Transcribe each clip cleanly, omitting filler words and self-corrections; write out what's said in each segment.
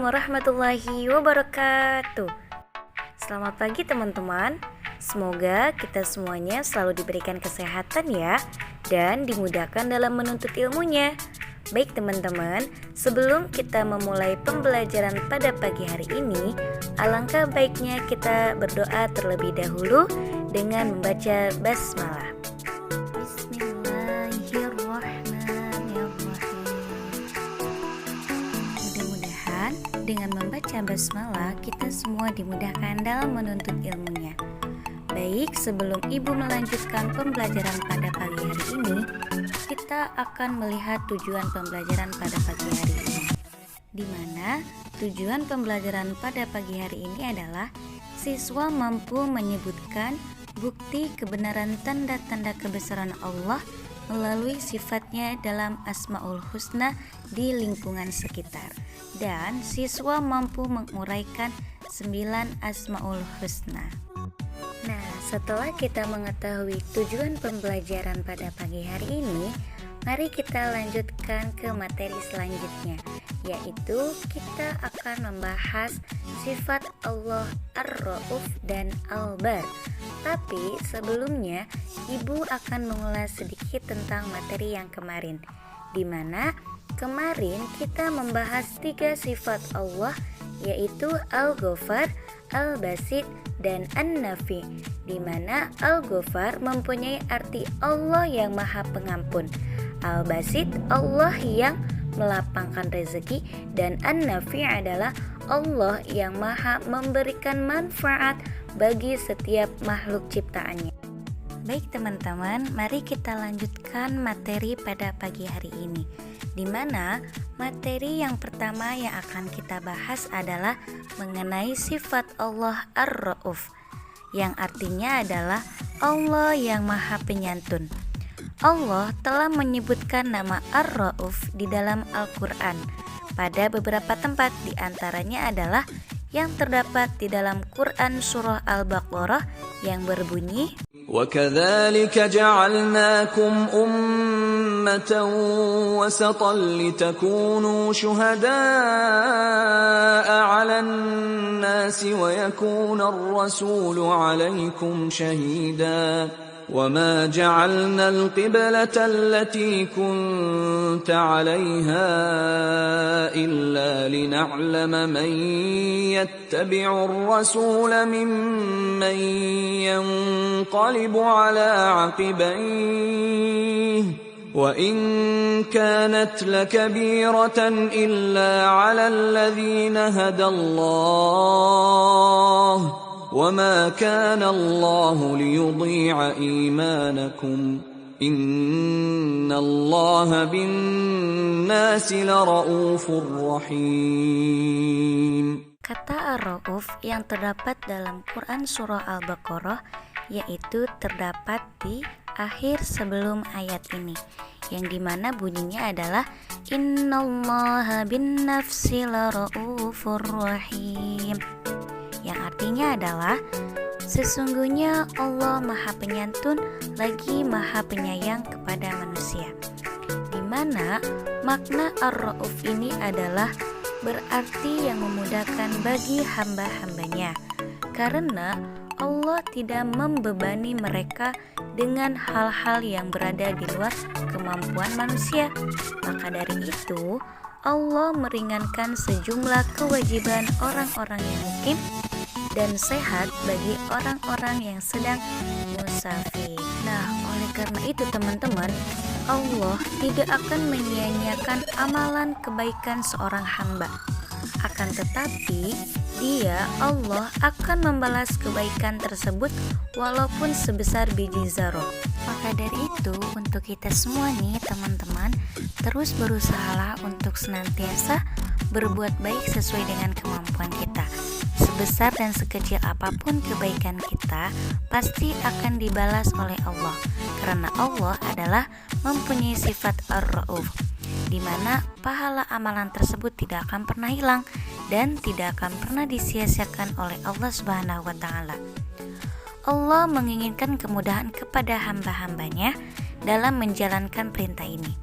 warahmatullahi wabarakatuh. Selamat pagi teman-teman. Semoga kita semuanya selalu diberikan kesehatan ya, dan dimudahkan dalam menuntut ilmunya. Baik teman-teman, sebelum kita memulai pembelajaran pada pagi hari ini, alangkah baiknya kita berdoa terlebih dahulu dengan membaca basmalah. Dengan membaca basmalah, kita semua dimudahkan dalam menuntut ilmunya. Baik, sebelum Ibu melanjutkan pembelajaran pada pagi hari ini, kita akan melihat tujuan pembelajaran pada pagi hari ini. Di mana tujuan pembelajaran pada pagi hari ini adalah siswa mampu menyebutkan bukti kebenaran tanda-tanda kebesaran Allah melalui sifatnya dalam Asmaul Husna di lingkungan sekitar. Dan siswa mampu menguraikan 9 Asmaul Husna. Nah, setelah kita mengetahui tujuan pembelajaran pada pagi hari ini, mari kita lanjutkan ke materi selanjutnya, yaitu kita akan membahas sifat Allah Ar-Rauf dan Al-Bar. Tapi sebelumnya, Ibu akan mengulas sedikit tentang materi yang kemarin, di mana kemarin kita membahas 3 sifat Allah, yaitu Al-Ghafar, Al-Basit, dan An-Nafi, di mana Al-Ghafar mempunyai arti Allah yang Maha Pengampun, Al-Basit Allah yang melapangkan rezeki, dan An-Nafi adalah Allah yang Maha memberikan manfaat bagi setiap makhluk ciptaannya. Baik teman-teman, mari kita lanjutkan materi pada pagi hari ini, di mana materi yang pertama yang akan kita bahas adalah mengenai sifat Allah Ar-Rauf, yang artinya adalah Allah yang Maha Penyantun. Allah telah menyebutkan nama Ar-Rauf di dalam Al-Quran pada beberapa tempat, di antaranya adalah yang terdapat di dalam Quran surah Al-Baqarah yang berbunyi, وَكَذَلِكَ جَعَلْنَاكُمْ أُمَّةً وَسَطًا لِتَكُونُوا شُهَدَاءَ عَلَى النَّاسِ وَيَكُونَ الرَّسُولُ عَلَيْكُمْ شَهِيدًا وَمَا جَعَلْنَا الْقِبْلَةَ الَّتِي كُنْتَ عَلَيْهَا إِلَّا لِنَعْلَمَ مَنْ يَتَّبِعُ الرَّسُولَ مِمَّنْ يَنْقَلِبُ عَلَى عَقِبَيْهِ وَإِنْ كَانَتْ لَكَبِيرَةً إِلَّا عَلَى الَّذِينَ هَدَى اللَّهُ وَمَا كَانَ اللَّهُ لِيُضِيعَ إِيمَانَكُمْ إِنَّ اللَّهَ بِالنَّاسِ لَرَءُوفٌ رَحِيمٌ. Kata Ar-Rauf yang terdapat dalam Quran surah Al-Baqarah, yaitu terdapat di akhir sebelum ayat ini, yang dimana bunyinya adalah Innallaha bin-nafsi lara'ufur rahim, yang artinya adalah sesungguhnya Allah Maha Penyantun lagi Maha Penyayang kepada manusia. Di mana makna Ar-Rauf ini adalah berarti yang memudahkan bagi hamba-hambanya, karena Allah tidak membebani mereka dengan hal-hal yang berada di luar kemampuan manusia. Maka dari itu, Allah meringankan sejumlah kewajiban orang-orang yang mukim dan sehat bagi orang-orang yang sedang musafir. Nah, oleh karena itu teman-teman, Allah tidak akan menyia-nyiakan amalan kebaikan seorang hamba. Akan tetapi, Dia, Allah, akan membalas kebaikan tersebut walaupun sebesar biji zarah. Maka dari itu, untuk kita semua nih teman-teman, terus berusahalah untuk senantiasa berbuat baik sesuai dengan kemampuan kita. Sebesar dan sekecil apapun kebaikan kita, pasti akan dibalas oleh Allah, karena Allah adalah mempunyai sifat Ar-Rauf, di mana pahala amalan tersebut tidak akan pernah hilang dan tidak akan pernah disia-siakan oleh Allah Subhanahu wa Ta'ala. Allah menginginkan kemudahan kepada hamba-hambanya dalam menjalankan perintah ini.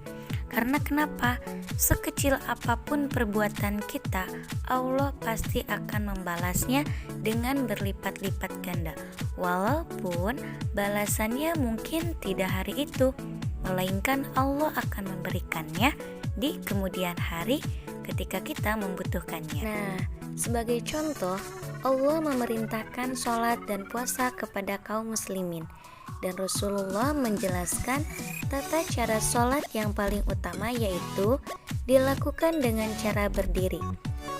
Karena kenapa? Sekecil apapun perbuatan kita, Allah pasti akan membalasnya dengan berlipat-lipat ganda. Walaupun balasannya mungkin tidak hari itu, melainkan Allah akan memberikannya di kemudian hari ketika kita membutuhkannya. Nah, sebagai contoh, Allah memerintahkan sholat dan puasa kepada kaum muslimin. Dan Rasulullah menjelaskan tata cara sholat yang paling utama yaitu dilakukan dengan cara berdiri.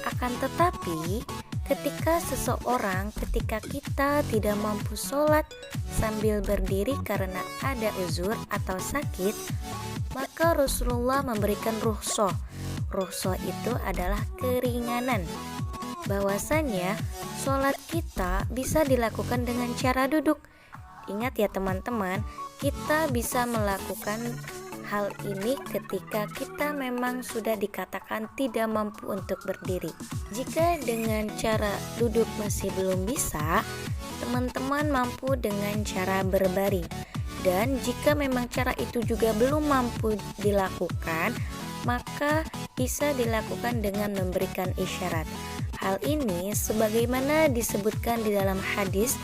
Akan tetapi, ketika kita tidak mampu sholat sambil berdiri karena ada uzur atau sakit, maka Rasulullah memberikan rukhsah. Rukhsah itu adalah keringanan. Bahwasannya sholat kita bisa dilakukan dengan cara duduk. Ingat ya teman-teman, kita bisa melakukan hal ini ketika kita memang sudah dikatakan tidak mampu untuk berdiri. Jika dengan cara duduk masih belum bisa, teman-teman mampu dengan cara berbaring. Dan jika memang cara itu juga belum mampu dilakukan, maka bisa dilakukan dengan memberikan isyarat. Hal ini sebagaimana disebutkan di dalam hadis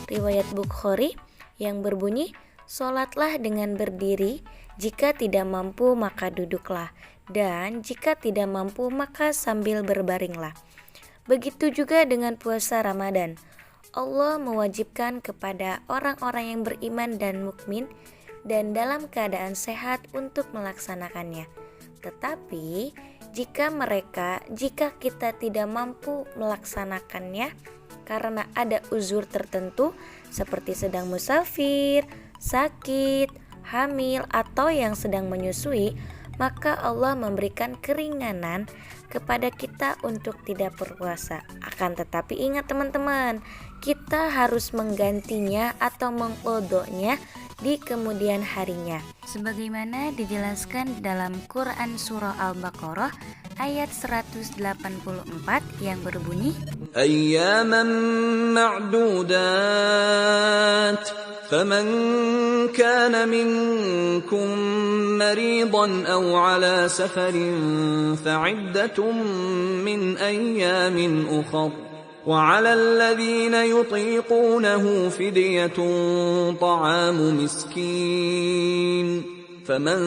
riwayat Bukhari yang berbunyi, "Sholatlah dengan berdiri, jika tidak mampu maka duduklah, dan jika tidak mampu maka sambil berbaringlah." Begitu juga dengan puasa Ramadan. Allah mewajibkan kepada orang-orang yang beriman dan mukmin dan dalam keadaan sehat untuk melaksanakannya. Tetapi jika kita tidak mampu melaksanakannya karena ada uzur tertentu seperti sedang musafir, sakit, hamil, atau yang sedang menyusui, maka Allah memberikan keringanan kepada kita untuk tidak berpuasa. Akan tetapi ingat teman-teman, kita harus menggantinya atau mengqodoknya di kemudian harinya. Sebagaimana dijelaskan dalam Quran Surah Al-Baqarah ayat 184 yang berbunyi, أياما معدودات فمن كان منكم مريضا أو على سفر فعدة من أيام أخر وعلى الذين يطيقونه فدية طعام مسكين فمن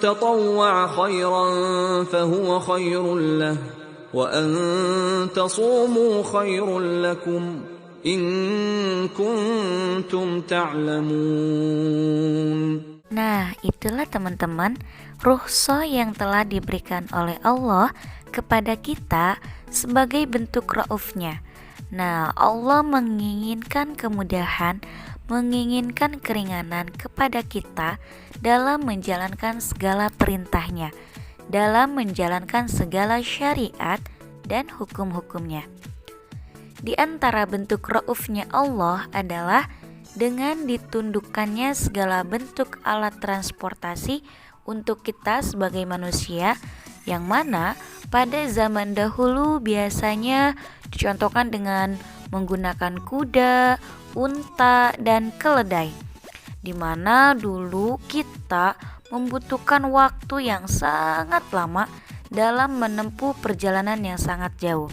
تطوع خيرا فهو خير له وأن تصوموا خير لكم إن كنتم تعلمون. Nah, itulah teman-teman rukhsah yang telah diberikan oleh Allah kepada kita sebagai bentuk raufnya. Nah, Allah menginginkan kemudahan, menginginkan keringanan kepada kita dalam menjalankan segala perintahnya, dalam menjalankan segala syariat dan hukum-hukumnya. Di antara bentuk raufnya Allah adalah dengan ditundukkannya segala bentuk alat transportasi untuk kita sebagai manusia, yang mana pada zaman dahulu biasanya dicontohkan dengan menggunakan kuda, unta, dan keledai, di mana dulu kita membutuhkan waktu yang sangat lama dalam menempuh perjalanan yang sangat jauh.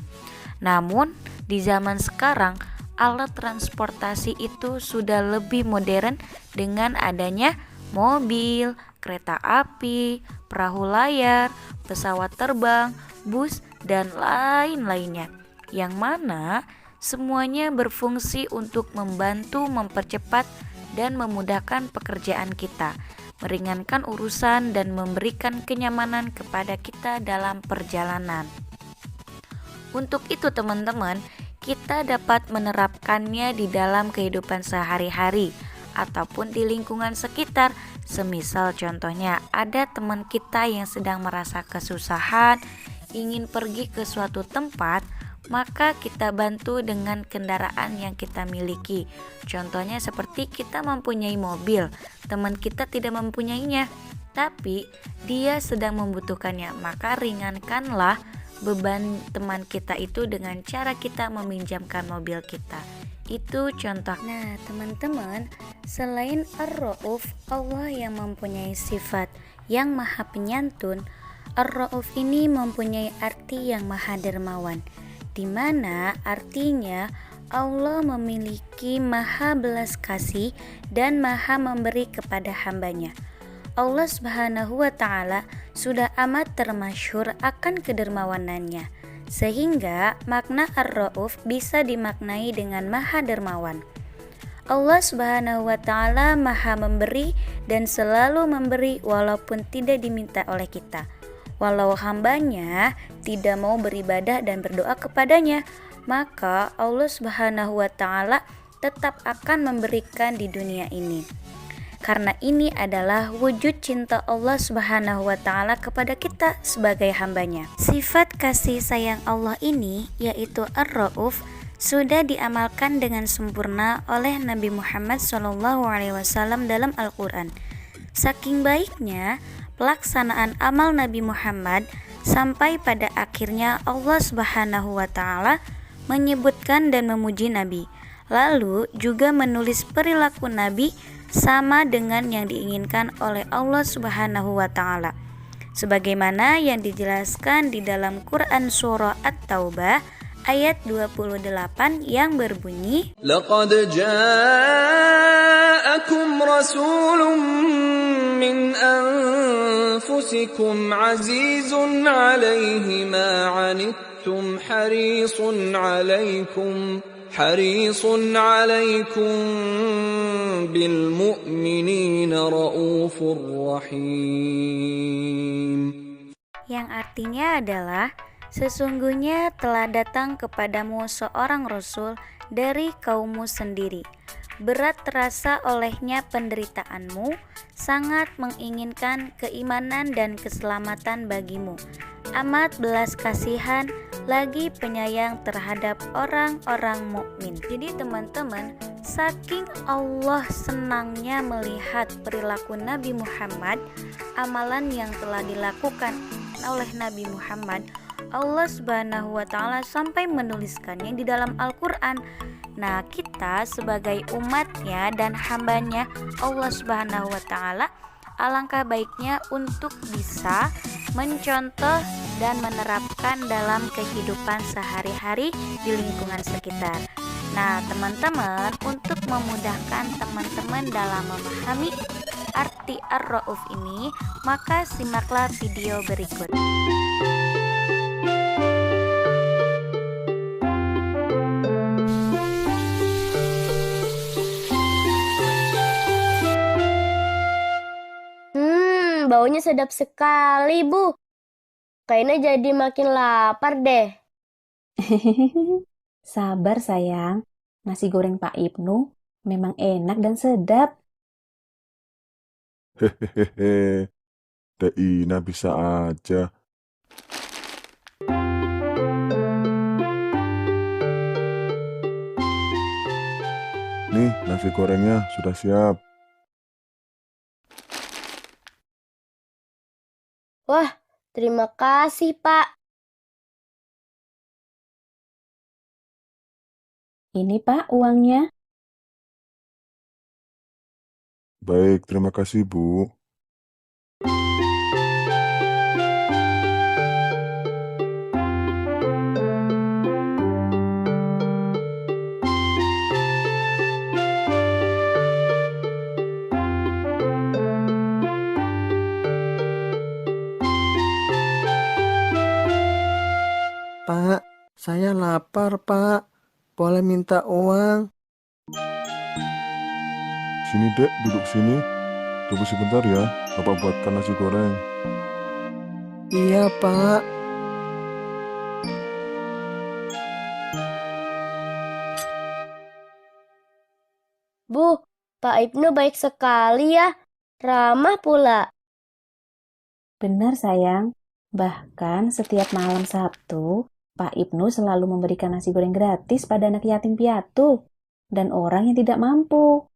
Namun di zaman sekarang alat transportasi itu sudah lebih modern dengan adanya mobil, kereta api, perahu layar, pesawat terbang, bus, dan lain-lainnya, yang mana semuanya berfungsi untuk membantu mempercepat dan memudahkan pekerjaan kita, meringankan urusan dan memberikan kenyamanan kepada kita dalam perjalanan. Untuk itu teman-teman, kita dapat menerapkannya di dalam kehidupan sehari-hari ataupun di lingkungan sekitar. Semisal contohnya ada teman kita yang sedang merasa kesusahan, ingin pergi ke suatu tempat, maka kita bantu dengan kendaraan yang kita miliki. Contohnya seperti kita mempunyai mobil, teman kita tidak mempunyainya, tapi dia sedang membutuhkannya, maka ringankanlah beban teman kita itu dengan cara kita meminjamkan mobil kita. Itu contoh. Nah teman-teman, selain Ar-Rauf, Allah yang mempunyai sifat yang maha penyantun, Ar-Ra'uf ini mempunyai arti yang maha dermawan, di mana artinya Allah memiliki maha belas kasih dan maha memberi kepada hambanya. Allah Subhanahu wa Ta'ala sudah amat termasyhur akan kedermawanannya, sehingga makna Ar-Ra'uf bisa dimaknai dengan maha dermawan. Allah Subhanahu wa Ta'ala maha memberi dan selalu memberi walaupun tidak diminta oleh kita. Walau hambanya tidak mau beribadah dan berdoa kepadanya, maka Allah Subhanahu wa Ta'ala tetap akan memberikan di dunia ini. Karena ini adalah wujud cinta Allah Subhanahu wa Ta'ala kepada kita sebagai hambanya. Sifat kasih sayang Allah ini, yaitu Ar-Ra'uf, sudah diamalkan dengan sempurna oleh Nabi Muhammad SAW dalam Al-Quran. Saking baiknya pelaksanaan amal Nabi Muhammad, sampai pada akhirnya Allah Subhanahu wa Ta'ala menyebutkan dan memuji Nabi, lalu juga menulis perilaku Nabi sama dengan yang diinginkan oleh Allah Subhanahu wa Ta'ala, sebagaimana yang dijelaskan di dalam Quran surah At-Taubah ayat 28 yang berbunyi, Laqad ja'akum rasulun min anfusikum azizun 'alaihi ma 'anittum harisun 'alaikum bil mu'minina raufur rahim. yang artinya adalah sesungguhnya telah datang kepadamu seorang rasul dari kaummu sendiri. Berat terasa olehnya penderitaanmu, sangat menginginkan keimanan dan keselamatan bagimu. Amat belas kasihan, lagi penyayang terhadap orang-orang mukmin. Jadi teman-teman, saking Allah senangnya melihat perilaku Nabi Muhammad, amalan yang telah dilakukan oleh Nabi Muhammad, Allah Subhanahu wa Ta'ala sampai menuliskannya di dalam Al-Quran. Nah, kita sebagai umatnya dan hambanya Allah Subhanahu wa Ta'ala, alangkah baiknya untuk bisa mencontoh dan menerapkan dalam kehidupan sehari-hari di lingkungan sekitar. Nah, teman-teman, untuk memudahkan teman-teman dalam memahami arti Ar-Ra'uf ini, maka simaklah video berikut. Baunya sedap sekali, Bu. Kayaknya jadi makin lapar deh. Sabar sayang, nasi goreng Pak Ibnu memang enak dan sedap. Hehehe, Teh Ina bisa aja. Nih, nasi gorengnya sudah siap. Wah, terima kasih, Pak. Ini Pak uangnya. Baik, terima kasih, Bu. Pak, saya lapar, Pak. Boleh minta uang? Sini, Dek, duduk sini. Tunggu sebentar ya, Bapak buatkan nasi goreng. Iya, Pak. Bu, Pak Ibnu baik sekali ya. Ramah pula. Benar sayang, bahkan setiap malam Sabtu, Pak Ibnu selalu memberikan nasi goreng gratis pada anak yatim piatu dan orang yang tidak mampu.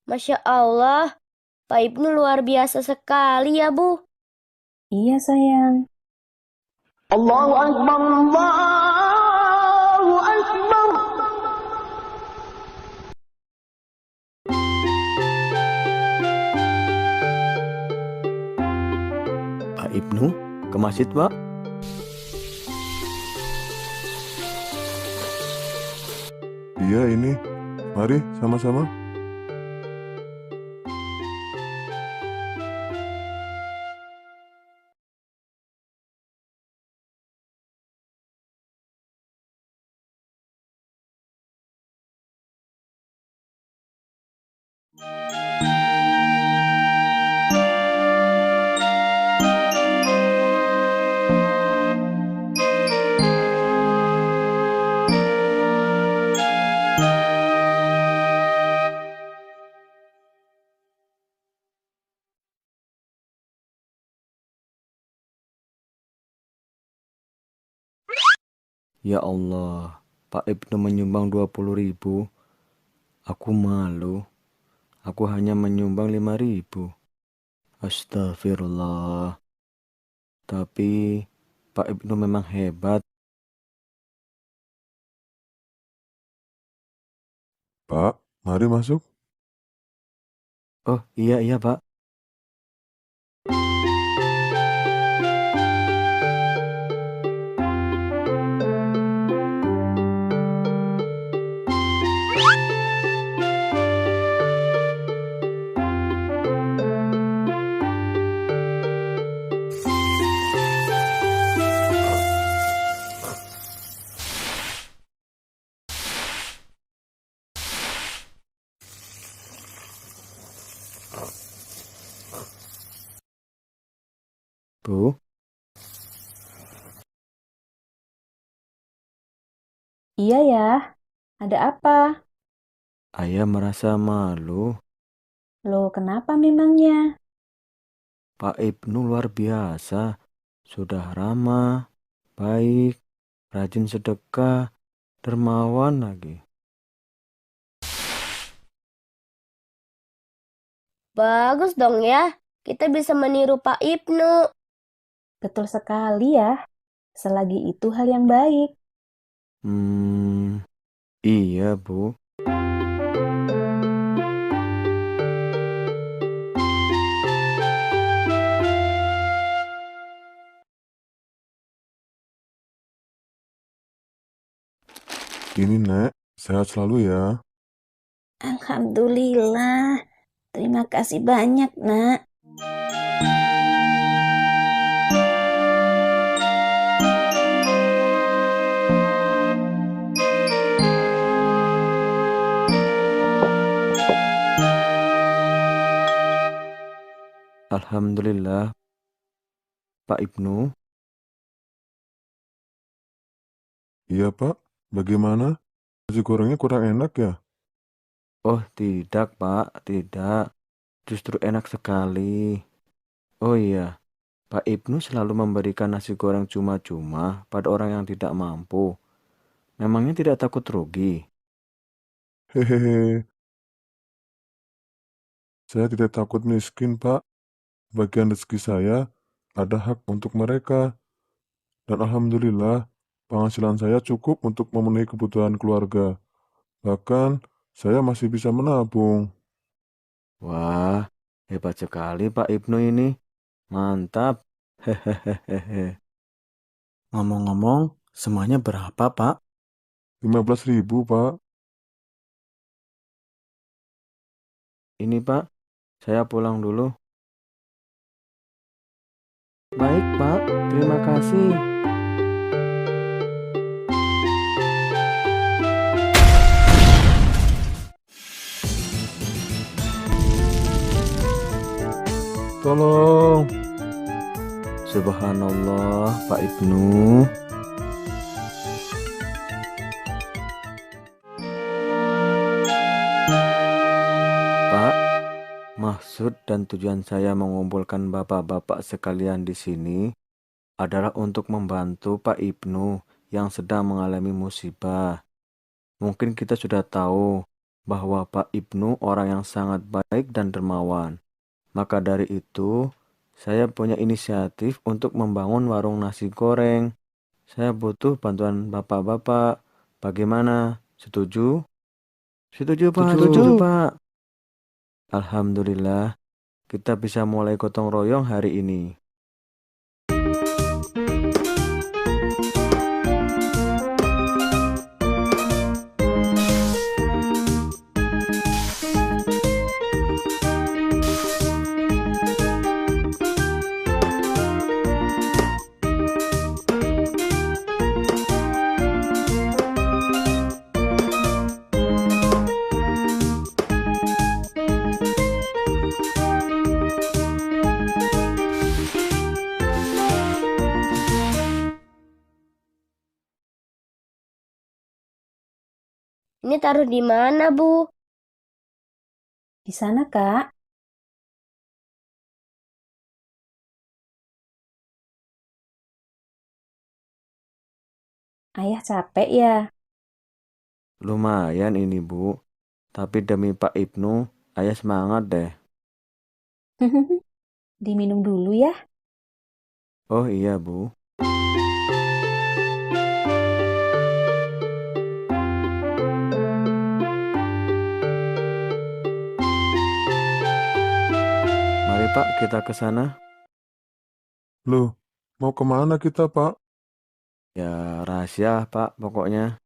Masya Allah, Pak Ibnu luar biasa sekali ya, Bu. Iya sayang. Allahu Akbar, Allahu Akbar. Ibnu ke masjid, Pak? Iya ini. Mari sama-sama. Ya Allah, Pak Ibnu menyumbang 20.000. Aku malu. Aku hanya menyumbang 5.000. Astagfirullah. Tapi Pak Ibnu memang hebat. Pak, mari masuk. Oh iya iya Pak. Bu, Iya ya, ada apa? ayah merasa malu. Loh, kenapa memangnya? Pak Ibnu luar biasa. Sudah ramah, baik, rajin sedekah, dermawan lagi. Bagus dong ya. Kita bisa meniru Pak Ibnu. Betul sekali ya, selagi itu hal yang baik. Iya Bu. Ini Nek, sehat selalu ya. Alhamdulillah, terima kasih banyak, Nak. Alhamdulillah, Pak Ibnu. Iya Pak, bagaimana? Nasi gorengnya kurang enak ya? Oh tidak Pak, tidak. Justru enak sekali. Oh iya, Pak Ibnu selalu memberikan nasi goreng cuma-cuma pada orang yang tidak mampu. Memangnya tidak takut rugi? Hehehe, saya tidak takut miskin Pak. Bagian rezeki saya ada hak untuk mereka. Dan Alhamdulillah, penghasilan saya cukup untuk memenuhi kebutuhan keluarga. Bahkan, saya masih bisa menabung. Wah, hebat sekali Pak Ibnu ini. Mantap. Hehehe. Ngomong-ngomong, semuanya berapa Pak? 15.000 Pak. Ini Pak, saya pulang dulu. Baik Pak, terima kasih. Tolong. Subhanallah, Pak Ibnu. Pak, maksud dan tujuan saya mengumpulkan bapak-bapak sekalian di sini adalah untuk membantu Pak Ibnu yang sedang mengalami musibah. Mungkin kita sudah tahu bahwa Pak Ibnu orang yang sangat baik dan dermawan. Maka dari itu, saya punya inisiatif untuk membangun warung nasi goreng. Saya butuh bantuan bapak-bapak. Bagaimana? Setuju? Setuju, Pak. Setuju, Pak. Alhamdulillah, kita bisa mulai gotong royong hari ini. Ini taruh di mana, Bu? Di sana, Kak. Ayah capek ya? Lumayan ini, Bu. Tapi demi Pak Ibnu, ayah semangat deh. Diminum dulu ya. Oh iya, Bu. Mari Pak, kita ke sana. Loh, mau kemana kita, Pak? Ya, rahasia Pak, pokoknya.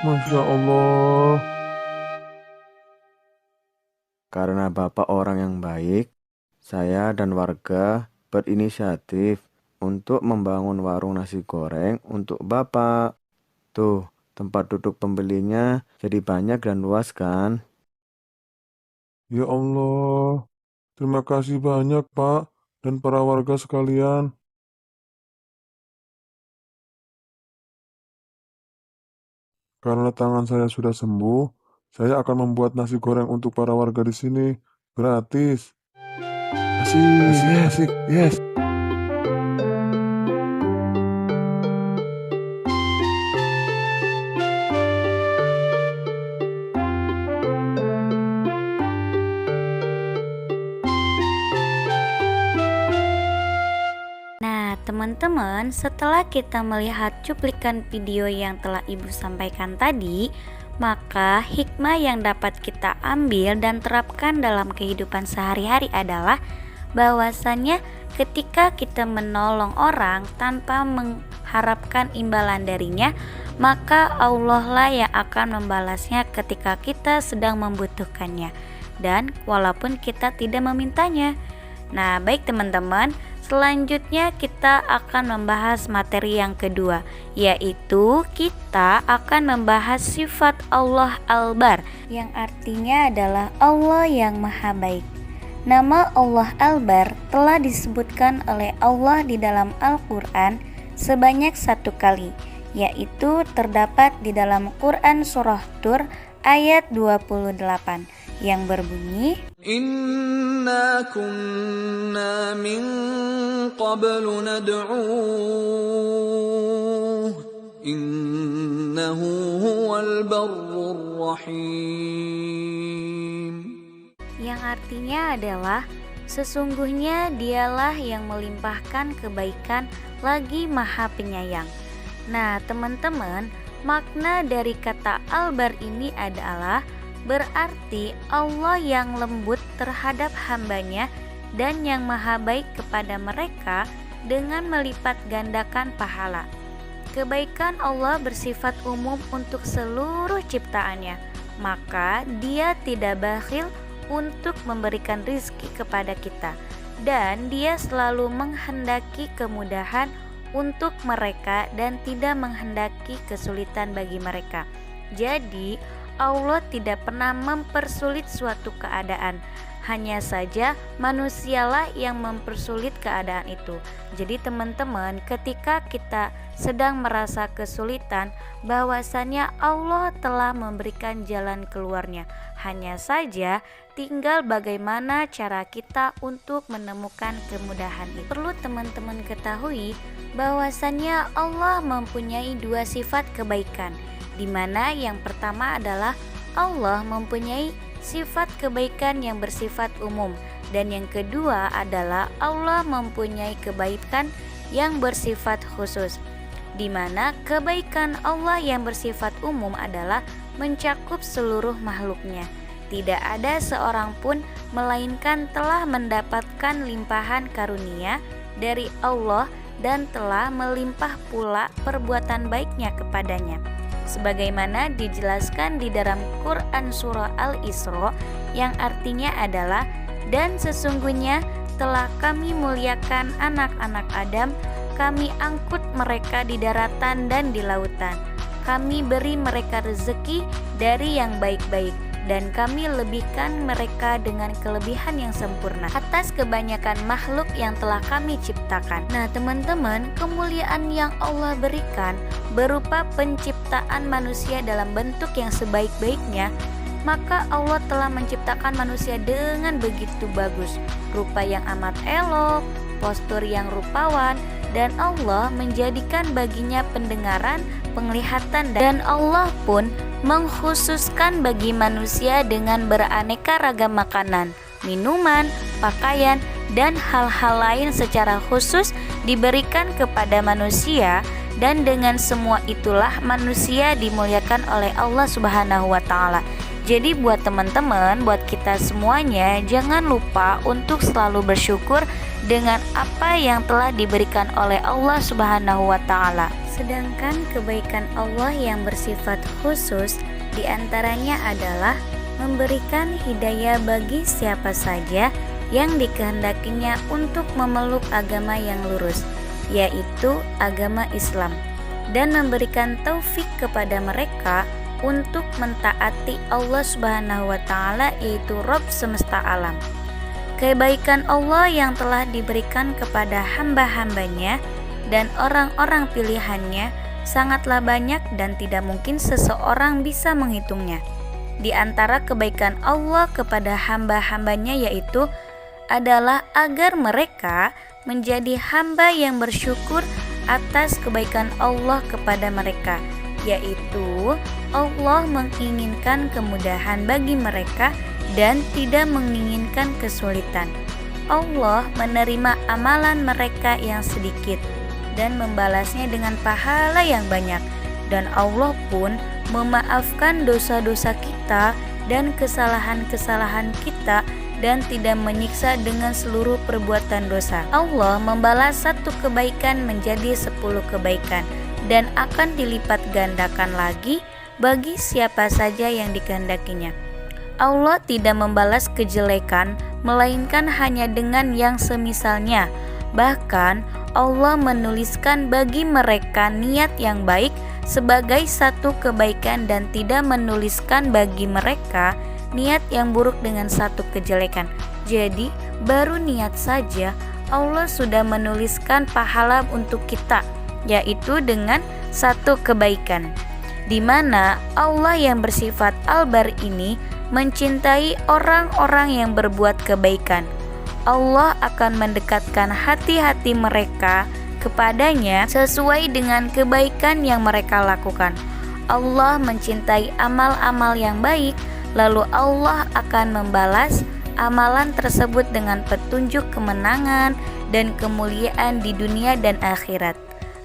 Masya Allah. Karena Bapak orang yang baik, saya dan warga berinisiatif untuk membangun warung nasi goreng untuk Bapak. Tuh, tempat duduk pembelinya jadi banyak dan luas kan? Ya Allah. Terima kasih banyak, Pak, dan para warga sekalian. Karena tangan saya sudah sembuh, saya akan membuat nasi goreng untuk para warga di sini. Gratis. Asik, asik, yes. Nah, teman-teman, setelah kita melihat cuplikan video yang telah Ibu sampaikan tadi, maka hikmah yang dapat kita ambil dan terapkan dalam kehidupan sehari-hari adalah bahwasannya ketika kita menolong orang tanpa mengharapkan imbalan darinya, maka Allah lah yang akan membalasnya ketika kita sedang membutuhkannya dan walaupun kita tidak memintanya. Nah, baik teman-teman, selanjutnya kita akan membahas materi yang kedua, yaitu kita akan membahas sifat Allah Al-Bar, yang artinya adalah Allah yang Maha Baik. Nama Allah Al-Bar telah disebutkan oleh Allah di dalam Al-Quran sebanyak 1 kali, yaitu terdapat di dalam Quran Surah Tur ayat 28 yang berbunyi, Inna kunna min qablu nad'uuh innahu huwal barrur rahim. yang artinya adalah sesungguhnya dialah yang melimpahkan kebaikan lagi Maha Penyayang. Nah, teman-teman, makna dari kata Al-Bar ini adalah berarti Allah yang lembut terhadap hambanya dan yang maha baik kepada mereka dengan melipat gandakan pahala. Kebaikan Allah bersifat umum untuk seluruh ciptaannya, maka Dia tidak bakhil untuk memberikan rizki kepada kita, dan Dia selalu menghendaki kemudahan untuk mereka dan tidak menghendaki kesulitan bagi mereka. Jadi Allah tidak pernah mempersulit suatu keadaan, hanya saja manusialah yang mempersulit keadaan itu. Jadi teman-teman, ketika kita sedang merasa kesulitan, bahwasannya Allah telah memberikan jalan keluarnya. Hanya saja tinggal bagaimana cara kita untuk menemukan kemudahan itu. Perlu teman-teman ketahui bahwasannya Allah mempunyai 2 sifat kebaikan, di mana yang pertama adalah Allah mempunyai sifat kebaikan yang bersifat umum, dan yang kedua adalah Allah mempunyai kebaikan yang bersifat khusus, di mana kebaikan Allah yang bersifat umum adalah mencakup seluruh makhluknya. Tidak ada seorang pun melainkan telah mendapatkan limpahan karunia dari Allah dan telah melimpah pula perbuatan baiknya kepadanya, sebagaimana dijelaskan di dalam Quran Surah Al-Isra, yang artinya adalah, dan sesungguhnya telah kami muliakan anak-anak Adam, kami angkut mereka di daratan dan di lautan, kami beri mereka rezeki dari yang baik-baik, dan kami lebihkan mereka dengan kelebihan yang sempurna atas kebanyakan makhluk yang telah kami ciptakan. Nah teman-teman, kemuliaan yang Allah berikan berupa penciptaan manusia dalam bentuk yang sebaik-baiknya, maka Allah telah menciptakan manusia dengan begitu bagus, rupa yang amat elok, postur yang rupawan, dan Allah menjadikan baginya pendengaran, penglihatan, dan Allah pun mengkhususkan bagi manusia dengan beraneka ragam makanan, minuman, pakaian, dan hal-hal lain secara khusus diberikan kepada manusia, dan dengan semua itulah manusia dimuliakan oleh Allah Subhanahu wa Ta'ala. Jadi buat teman-teman, buat kita semuanya, jangan lupa untuk selalu bersyukur dengan apa yang telah diberikan oleh Allah Subhanahu wa Ta'ala. Sedangkan kebaikan Allah yang bersifat khusus diantaranya adalah memberikan hidayah bagi siapa saja yang dikehendakinya untuk memeluk agama yang lurus, yaitu agama Islam, dan memberikan taufik kepada mereka untuk mentaati Allah Subhanahu wa Ta'ala, yaitu Rabb semesta alam. Kebaikan Allah yang telah diberikan kepada hamba-hambanya dan orang-orang pilihannya sangatlah banyak dan tidak mungkin seseorang bisa menghitungnya. Di antara kebaikan Allah kepada hamba-hambanya yaitu adalah agar mereka menjadi hamba yang bersyukur atas kebaikan Allah kepada mereka, yaitu Allah menginginkan kemudahan bagi mereka dan tidak menginginkan kesulitan. Allah menerima amalan mereka yang sedikit dan membalasnya dengan pahala yang banyak, dan Allah pun memaafkan dosa-dosa kita dan kesalahan-kesalahan kita dan tidak menyiksa dengan seluruh perbuatan dosa. Allah membalas satu kebaikan menjadi 10 kebaikan dan akan dilipat gandakan lagi bagi siapa saja yang dikehendakinya. Allah tidak membalas kejelekan melainkan hanya dengan yang semisalnya. Bahkan Allah menuliskan bagi mereka niat yang baik sebagai satu kebaikan dan tidak menuliskan bagi mereka niat yang buruk dengan satu kejelekan. Jadi baru niat saja Allah sudah menuliskan pahala untuk kita, yaitu dengan satu kebaikan, di mana Allah yang bersifat Al-Bar ini mencintai orang-orang yang berbuat kebaikan. Allah akan mendekatkan hati-hati mereka kepadanya sesuai dengan kebaikan yang mereka lakukan. Allah mencintai amal-amal yang baik, lalu Allah akan membalas amalan tersebut dengan petunjuk kemenangan dan kemuliaan di dunia dan akhirat.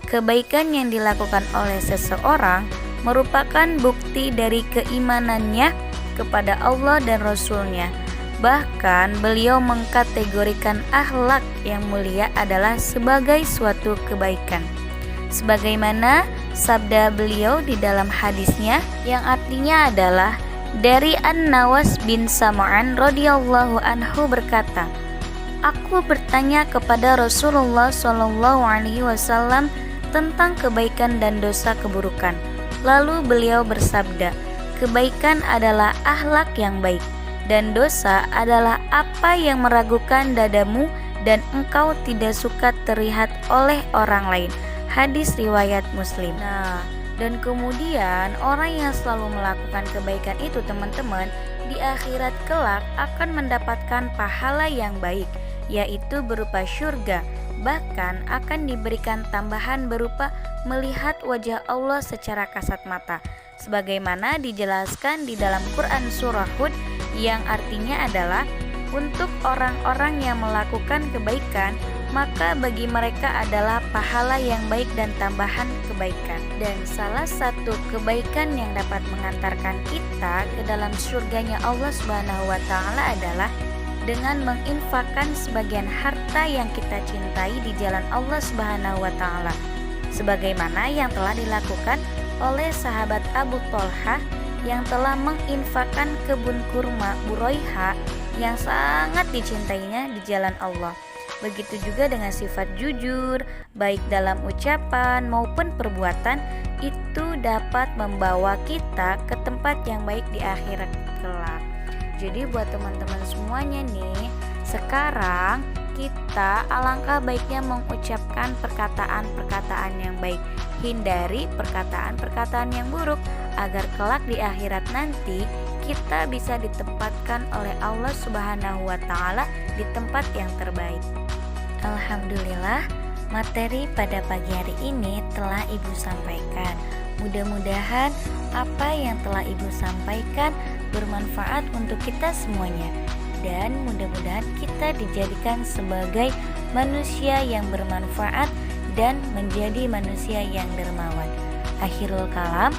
Kebaikan yang dilakukan oleh seseorang merupakan bukti dari keimanannya kepada Allah dan Rasul-Nya. Bahkan beliau mengkategorikan akhlak yang mulia adalah sebagai suatu kebaikan, sebagaimana sabda beliau di dalam hadisnya yang artinya adalah dari An-Nawas bin Sam'an radhiyallahu anhu berkata, aku bertanya kepada Rasulullah SAW tentang kebaikan dan dosa keburukan. Lalu beliau bersabda, kebaikan adalah akhlak yang baik, dan dosa adalah apa yang meragukan dadamu dan engkau tidak suka terlihat oleh orang lain. Hadis riwayat Muslim. Nah, dan kemudian orang yang selalu melakukan kebaikan itu teman-teman, di akhirat kelak akan mendapatkan pahala yang baik, yaitu berupa syurga. Bahkan akan diberikan tambahan berupa melihat wajah Allah secara kasat mata, sebagaimana dijelaskan di dalam Quran surah Hud, yang artinya adalah untuk orang-orang yang melakukan kebaikan, maka bagi mereka adalah pahala yang baik dan tambahan kebaikan. Dan salah satu kebaikan yang dapat mengantarkan kita ke dalam surganya Allah Subhanahu wa Ta'ala adalah dengan menginfakkan sebagian harta yang kita cintai di jalan Allah Subhanahu wa Ta'ala, sebagaimana yang telah dilakukan oleh sahabat Abu Thalhah yang telah menginfakkan kebun kurma Buraiha yang sangat dicintainya di jalan Allah. Begitu juga dengan sifat jujur, baik dalam ucapan maupun perbuatan, itu dapat membawa kita ke tempat yang baik di akhirat. kelak. Jadi buat teman-teman semuanya nih, sekarang kita alangkah baiknya mengucapkan perkataan-perkataan yang baik. Hindari perkataan-perkataan yang buruk agar kelak di akhirat nanti kita bisa ditempatkan oleh Allah Subhanahu wa taala di tempat yang terbaik. Alhamdulillah, materi pada pagi hari ini telah Ibu sampaikan. Mudah-mudahan apa yang telah Ibu sampaikan bermanfaat untuk kita semuanya. Dan mudah-mudahan kita dijadikan sebagai manusia yang bermanfaat dan menjadi manusia yang dermawan. Akhirul kalam.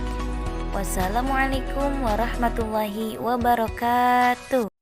Wassalamualaikum warahmatullahi wabarakatuh.